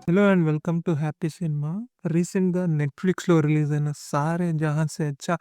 Hello and welcome to happy cinema. రీసెంట్‌గా నెట్‌ఫ్లిక్స్‌లో release అయిన 'సారే జహాన్ సే అచ్చా'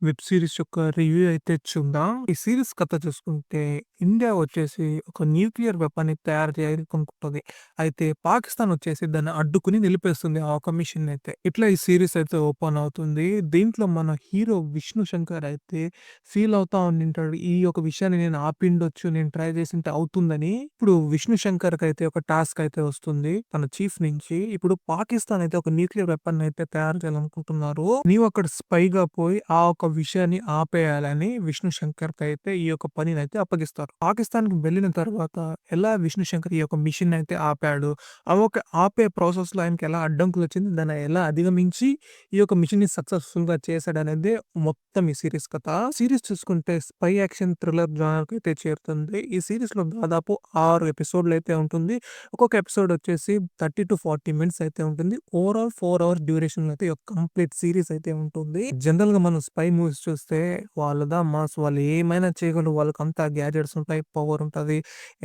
వెబ్ సీరీస్ యొక్క రివ్యూ అయితే చూద్దాం. ఈ సీరీస్ కథ చూసుకుంటే ఇండియా వచ్చేసి ఒక న్యూక్లియర్ వెపన్‌ని తయారు చేయాలనుకుంటది. అయితే పాకిస్తాన్ వచ్చేసి దాన్ని అడ్డుకొని నిలిపేస్తుంది ఆ ఒక మిషనయితే. ఇట్లా ఈ సీరీస్ అయితే ఓపెన్ అవుతుంది. దీంట్లో మన హీరో విష్ణు శంకర్ అయితే ఫీల్ అవుతా ఉండింటాడు. ఈ యొక్క విషయాన్ని నేను ఆపిండొచ్చు, నేను ట్రై చేసుంటే అవుతుందని. ఇప్పుడు విష్ణు శంకర్‌కైతే ఒక టాస్క్ అయితే వస్తుంది తన చీఫ్ నుంచి. ఇప్పుడు పాకిస్తాన్ అయితే ఒక న్యూక్లియర్ వెపన్ అయితే తయారు చేయాలనుకుంటున్నారు. నీవు అక్కడ స్పైగా పోయి ఆ ఒక విషయాన్ని ఆపేయాలని విష్ణు శంకర్‌కైతే ఈ యొక్క పనినైతే అప్పగిస్తారు. పాకిస్తాన్‌కి వెళ్ళిన తర్వాత ఎలా విష్ణు శంకర్ ఈ యొక్క మిషన్ అయితే ఆపాడు, ఆ ఒక ఆపే ప్రాసెస్‌లో ఆయనకి ఎలా అడ్డంకులొచ్చింది, దాన్ని ఎలా అధిగమించి ఈ యొక్క మిషన్‌ని సక్సెస్‌ఫుల్‌గా చేశాడనేదే మొత్తం ఈ సీరీస్ కథ. సీరీస్ చూసుకుంటే స్పై యాక్షన్ థ్రిల్లర్ జానర్‌కైతే చేరుతుంది. ఈ సీరీస్‌లో దాదాపు 6 ఎపిసోడ్‌లయితే ఉంటుంది. ఒక్కొక్క ఎపిసోడ్ వచ్చేసి 30-40 మినిట్స్ అయితే ఉంటుంది. ఓవరాల్ 4 అవర్స్ డ్యూరేషన్‌లో అయితే ఒక కంప్లీట్ సీరీస్ అయితే ఉంటుంది. జనరల్‌గా మనం స్పై మూవీస్ చూస్తే వాళ్ళదా మాస్, వాళ్ళు ఏమైనా చేయగలరు. వాళ్ళకంతా గ్యాడ్జెట్స్ ఉంటాయి, పవర్ ఉంటది.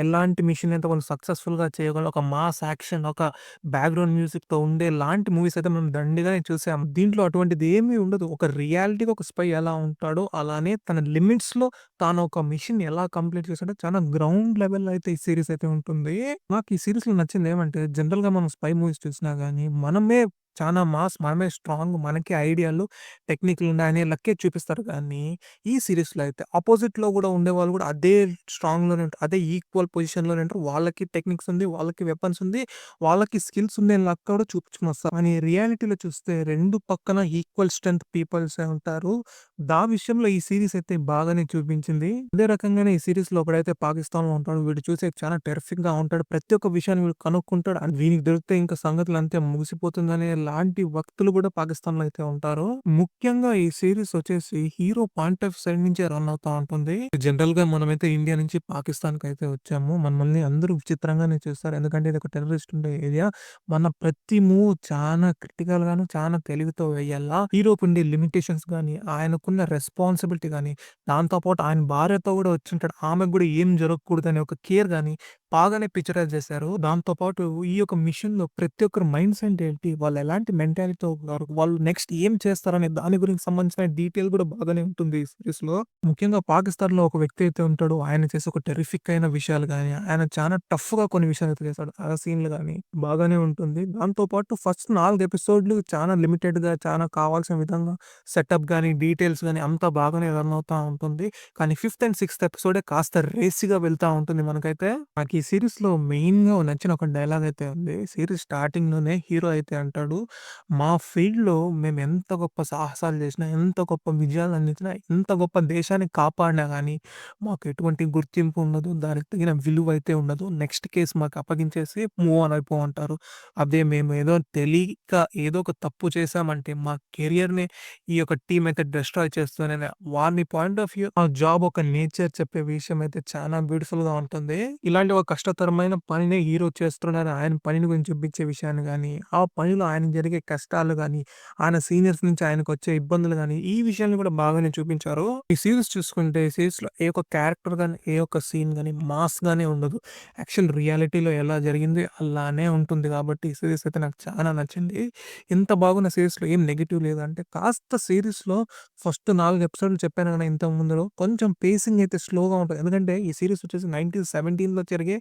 ఎలాంటి మిషన్ అయితే వాళ్ళు సక్సెస్‌ఫుల్‌గా చేయగలరు. ఒక మాస్ యాక్షన్, ఒక బ్యాక్‌గ్రౌండ్ మ్యూజిక్‌తో ఉండే లాంటి మూవీస్ అయితే మనం దండిగానే చూసాం. దీంట్లో అటువంటిది ఏమీ ఉండదు. ఒక రియాలిటీగా ఒక స్పై ఎలా ఉంటాడో అలానే తన లిమిట్స్‌లో తాను ఒక మిషన్‌ని ఎలా కంప్లీట్ చేసాడో చాలా గ్రౌండ్ లెవెల్‌లో అయితే ఈ సీరీస్ అయితే ఉంటుంది. నాకు ఈ సీరీస్‌లో నచ్చిందేమంటే జనరల్‌గా మనం స్పై మూవీస్ చూసినా గాని మనమే చానా మాస్, మనమే స్ట్రాంగ్, మనకే ఐడియాలు, టెక్నిక్‌లున్నాయని లక్కే చూపిస్తారు గానీ, ఈ సీరీస్‌లో అయితే అపోజిట్‌లో గూడా ఉండేవాళ్ళు గూడా అదే స్ట్రాంగ్‌లోనే ఉంటారు. అదే ఈక్వల్ పొజిషన్‌లోనే ఉంటారు. వాళ్ళకి టెక్నిక్స్ ఉంది, వాళ్ళకి వెపన్స్ ఉంది, వాళ్ళకి స్కిల్స్ ఉండేలాగా కూడా చూపించుకొనొస్తారు. కానీ రియాలిటీలో చూస్తే 2 పక్కన ఈక్వల్ స్ట్రెంత్ పీపుల్సే ఉంటారు. విషయంలో ఈ సీరీస్ అయితే బాగానే చూపించింది. అదే రకంగానే ఈ సీరీస్‌లో ఒకడైతే పాకిస్తాన్‌లో ఉంటాడు. వీడు చూసేకి చాలా టెర్రిఫిక్‌గా ఉంటాడు. ప్రతి ఒక్క విషయాన్ని వీడు కనుక్కుంటాడు. అండ్ వీనికి దొరికితే ఇంకా సంగతులంతే ముగిసిపోతుందనే లాంటి వ్యక్తులు కూడా పాకిస్తాన్‌లో అయితే ఉంటారు. ముఖ్యంగా ఈ సీరీస్ వచ్చేసి హీరో పాయింట్ ఆఫ్ సైడ్ నుంచే రన్ అవుతా ఉంటుంది. జనరల్‌గా మనమైతే ఇండియా నుంచి పాకిస్తాన్‌కైతే వచ్చాము. మనల్ని అందరూ విచిత్రంగానే చూస్తారు. ఎందుకంటే ఇది ఒక టెర్రరిస్ట్ ఉండే ఏరియా. మన ప్రతి మూవ్ చానా క్రిటికల్‌గాను, చానా తెలివితో వేయాలా. హీరోకుండే లిమిటేషన్స్ గాని, ఆయనకున్న రెస్పాన్సిబిలిటీ గాని, దాంతో పాటు ఆయన భార్యతో గూడా వచ్చుంటాడు. ఆమెకు గూడా ఏం జరగకూడదనే ఒక కేర్ గాని బాగానే పిక్చరైజ్ చేశారు. దాంతో పాటు ఈ యొక్క మిషన్‌లో ప్రతి ఒక్కరి మైండ్ సెట్ ఏంటి, వాళ్ళు ఎలాంటి మెంటాలిటీతో ఉన్నారు, వాళ్ళు నెక్స్ట్ ఏం చేస్తారనే దాని గురించి సంబంధించిన డీటెయిల్ గూడా బాగానే ఉంటుంది ఈ సీరీస్‌లో. ముఖ్యంగా పాకిస్తాన్‌లో ఒక వ్యక్తి అయితే ఉంటాడో, ఆయన చేసే ఒక టెర్రిఫిక్ అయిన విషయాలు గాని, ఆయన చానా టఫ్‌గా కొన్ని విషయాలైతే చేస్తాడు. ఆ సీన్‌లు గాని బాగానే ఉంటుంది. దాంతో పాటు ఫస్ట్ 4 ఎపిసోడ్‌లు చానా లిమిటెడ్‌గా, చానా కావాల్సిన విధంగా సెటప్ గాని, డీటెయిల్స్ గాని అంతా బాగానే రన్ అవుతా ఉంటుంది. కానీ ఫిఫ్త్ అండ్ సిక్స్త్ ఎపిసోడే కాస్త రేసీగా వెళ్తా ఉంటుంది మనకైతే. నాకు ఈ సీరీస్‌లో మెయిన్‌గా నచ్చిన ఒక డైలాగ్ అయితే ఉంది. సీరీస్ స్టార్టింగ్‌లోనే హీరో అయితే అంటాడు, "మా ఫీల్డ్‌లో మేము ఎంత గొప్ప సాహసాలు చేసినా, ఎంత గొప్ప విజయాలు అందించినా, ఎంత గొప్ప దేశాన్ని కాపాడినా గానీ, మాకు ఎటువంటి గుర్తింపు ఉండదు. దానికి తగిన విలువ అయితే ఉండదు. నెక్స్ట్ కేస్ మాకు అప్పగించేసి మూవ్ ఆన్ అయిపో" అంటారు. అదే మేము ఏదో తెలియక ఏదో ఒక తప్పు చేశామంటే మా కెరియర్‌ని ఈ యొక్క టీమ్ అయితే డిస్ట్రాయ్ చేస్తుందనే వాని పాయింట్ ఆఫ్ వ్యూ ఆ జాబ్ ఒక నేచర్ చెప్పే విషయం అయితే చాలా బ్యూటిఫుల్‌గా ఉంటుంది. ఇలాంటి ఒక కష్టతరమైన పనినే హీరో చేస్తున్నాడని ఆయన పనిని గురించి చూపించే విషయాన్ని గాని, ఆ పనిలో ఆయనకు జరిగే కష్టాలు గాని, ఆయన సీనియర్స్ నుంచి ఆయనకొచ్చే ఇబ్బందులు గాని, ఈ విషయాన్ని కూడా బాగానే చూపించారు. ఈ సీరీస్ చూసుకుంటే ఈ సీరీస్‌లో ఏ ఒక్క క్యారెక్టర్ గాని, ఏ ఒక్క సీన్ గాని మాస్‌గానే ఉండదు. యాక్చువల్ రియాలిటీలో ఎలా జరిగింది అలానే ఉంటుంది కాబట్టి ఈ సీరీస్ అయితే నాకు చాలా నచ్చింది. ఇంత బాగున్న సీరీస్‌లో ఏం నెగెటివ్ లేదు. అంటే కాస్త సీరీస్‌లో ఫస్ట్ 4 ఎపిసోడ్‌లు చెప్పాను కదా ఇంతకు ముందులో, కొంచెం పేసింగ్ అయితే స్లోగా ఉంటది. ఎందుకంటే ఈ సీరీస్ వచ్చేసి 1917లో జరిగే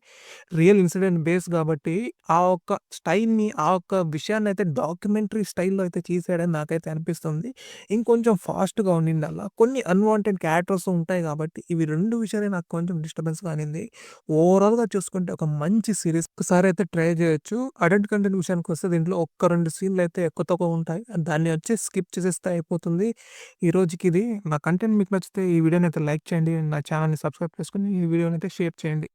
రియల్ ఇన్సిడెంట్ బేస్ కాబట్టి, ఆ ఒక్క స్టైల్‌ని, ఆ ఒక్క విషయాన్నయితే డాక్యుమెంటరీ స్టైల్‌లో అయితే తీసాడని నాకైతే అనిపిస్తుంది. ఇంకొంచెం ఫాస్ట్‌గా ఉండిందల్లా. కొన్ని అన్‌వాంటెడ్ క్యారెక్టర్స్ ఉంటాయి కాబట్టి, ఇవి 2 విషయాలే నాకు కొంచెం డిస్టర్బెన్స్‌గా అనింది. ఓవరాల్‌గా చూసుకుంటే ఒక మంచి సీరీస్. ఒకసారైతే ట్రై చేయొచ్చు. అడల్ట్ కంటెంట్ విషయానికొస్తే దీంట్లో ఒక్క 2 సీన్‌లయితే ఎక్కువ తక్కువ ఉంటాయి. దాన్ని వచ్చి స్కిప్ చేసేస్తే అయిపోతుంది. ఈ రోజుకిది. నా కంటెంట్ మీకు నచ్చితే ఈ వీడియోనైతే లైక్ చేయండి. నా ఛానెల్‌ని సబ్స్క్రైబ్ చేసుకొని ఈ వీడియోనైతే షేర్ చేయండి.